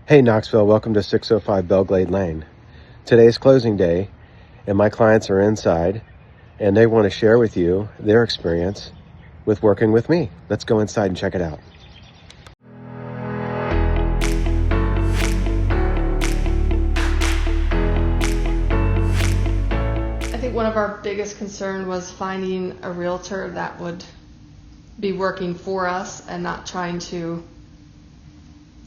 Hey Knoxville, welcome to 605 Belle Glade Lane. Today's closing day, and my clients are inside, and they want to share with you their experience with working with me. Let's go inside and check it out. I think one of our biggest concerns was finding a realtor that would be working for us and not trying to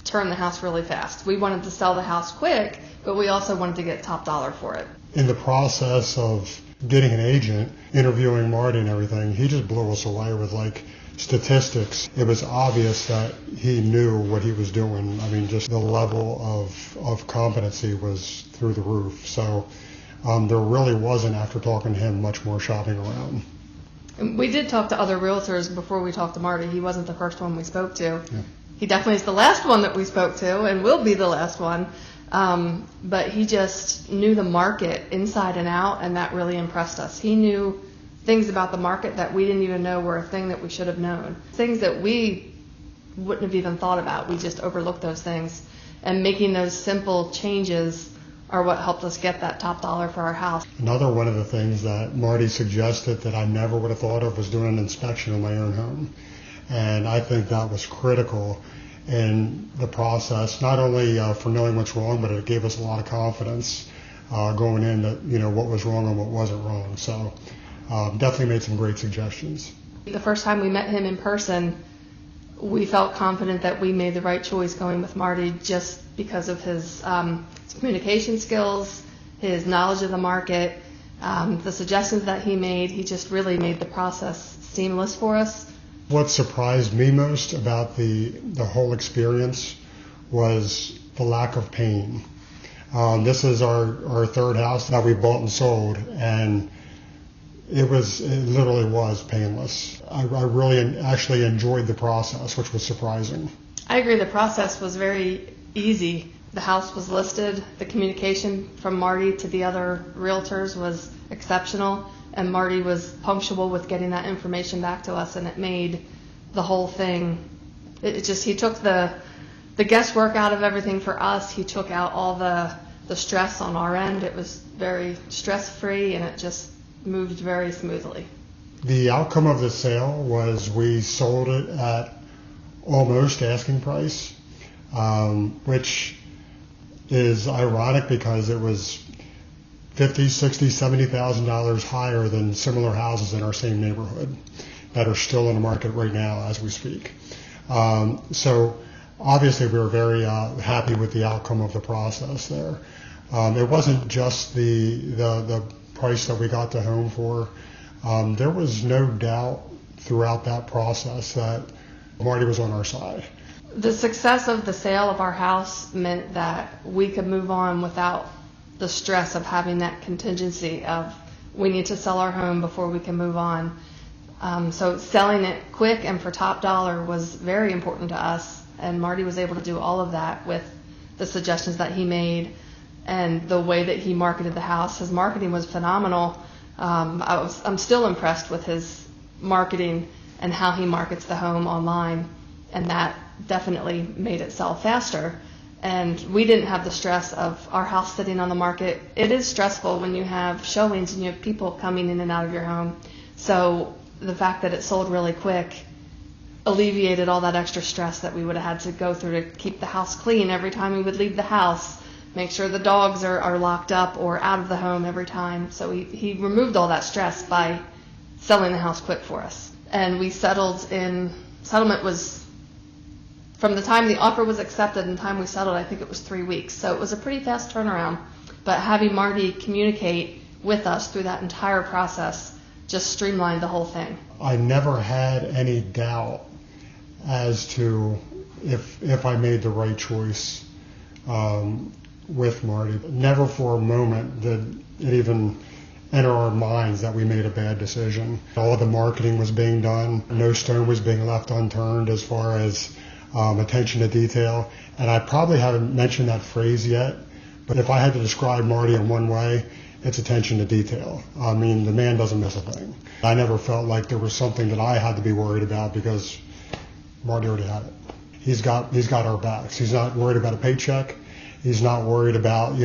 turn the house really fast. We wanted to sell the house quick, but we also wanted to get top dollar for it. In the process of getting an agent, interviewing Marty and everything, he just blew us away with statistics. It was obvious that he knew what he was doing. I mean, just the level of competency was through the roof. So there really wasn't, after talking to him, much more shopping around. We did talk to other realtors before we talked to Marty. He wasn't the first one we spoke to. Yeah. He definitely is the last one that we spoke to and will be the last one. But he just knew the market inside and out, and that really impressed us. He knew things about the market that we didn't even know were a thing that we should have known. Things that we wouldn't have even thought about. We just overlooked those things. And making those simple changes are what helped us get that top dollar for our house. Another one of the things that Marty suggested that I never would have thought of was doing an inspection of my own home. And I think that was critical in the process, not only for knowing what's wrong, but it gave us a lot of confidence going in that, what was wrong and what wasn't wrong. So definitely made some great suggestions. The first time we met him in person, we felt confident that we made the right choice going with Marty just because of his communication skills, his knowledge of the market, the suggestions that he made. He just really made the process seamless for us. What surprised me most about the whole experience was the lack of pain. This is our third house that we bought and sold, and it literally was painless. I really actually enjoyed the process, which was surprising. I agree, the process was very easy. The house was listed, the communication from Marty to the other realtors was exceptional, and Marty was punctual with getting that information back to us, and it made the whole thing, he took the guesswork out of everything for us. He took out all the stress on our end. It was very stress-free, and it just moved very smoothly. The outcome of the sale was we sold it at almost asking price, which is ironic because it was $50,000, $60,000, $70,000 higher than similar houses in our same neighborhood that are still in the market right now as we speak. So obviously we were very happy with the outcome of the process there. It wasn't just the price that we got the home for. There was no doubt throughout that process that Marty was on our side. The success of the sale of our house meant that we could move on without the stress of having that contingency of we need to sell our home before we can move on. So selling it quick and for top dollar was very important to us, and Marty was able to do all of that with the suggestions that he made and the way that he marketed the house. His marketing was phenomenal. I'm still impressed with his marketing and how he markets the home online, and that definitely made it sell faster. And we didn't have the stress of our house sitting on the market. It is stressful when you have showings and you have people coming in and out of your home. So the fact that it sold really quick alleviated all that extra stress that we would have had to go through to keep the house clean every time we would leave the house, make sure the dogs are locked up or out of the home every time. So he removed all that stress by selling the house quick for us. And we settlement was, from the time the offer was accepted and the time we settled, I think it was 3 weeks. So it was a pretty fast turnaround. But having Marty communicate with us through that entire process just streamlined the whole thing. I never had any doubt as to if I made the right choice with Marty. Never for a moment did it even enter our minds that we made a bad decision. All the marketing was being done. No stone was being left unturned as far as attention to detail. And I probably haven't mentioned that phrase yet, but if I had to describe Marty in one way, it's attention to detail. I mean, the man doesn't miss a thing. I never felt like there was something that I had to be worried about because Marty already had it. he's got our backs. He's not worried about a paycheck. He's not worried about,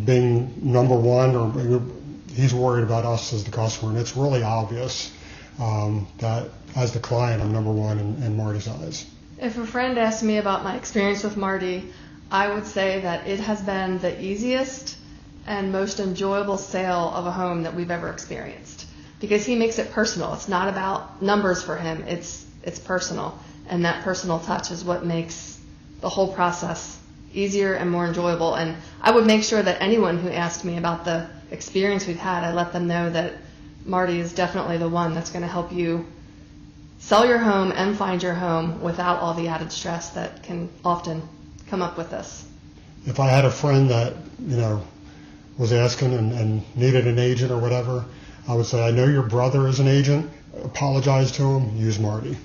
being number one, or he's worried about us as the customer. And it's really obvious that as the client, I'm number one in Marty's eyes. If a friend asked me about my experience with Marty, I would say that it has been the easiest and most enjoyable sale of a home that we've ever experienced, because he makes it personal. It's not about numbers for him. It's personal, and that personal touch is what makes the whole process easier and more enjoyable. And I would make sure that anyone who asked me about the experience we've had, I let them know that Marty is definitely the one that's going to help you sell your home and find your home without all the added stress that can often come up with this. If I had a friend that, was asking and needed an agent or whatever, I would say, I know your brother is an agent. Apologize to him. Use Marty.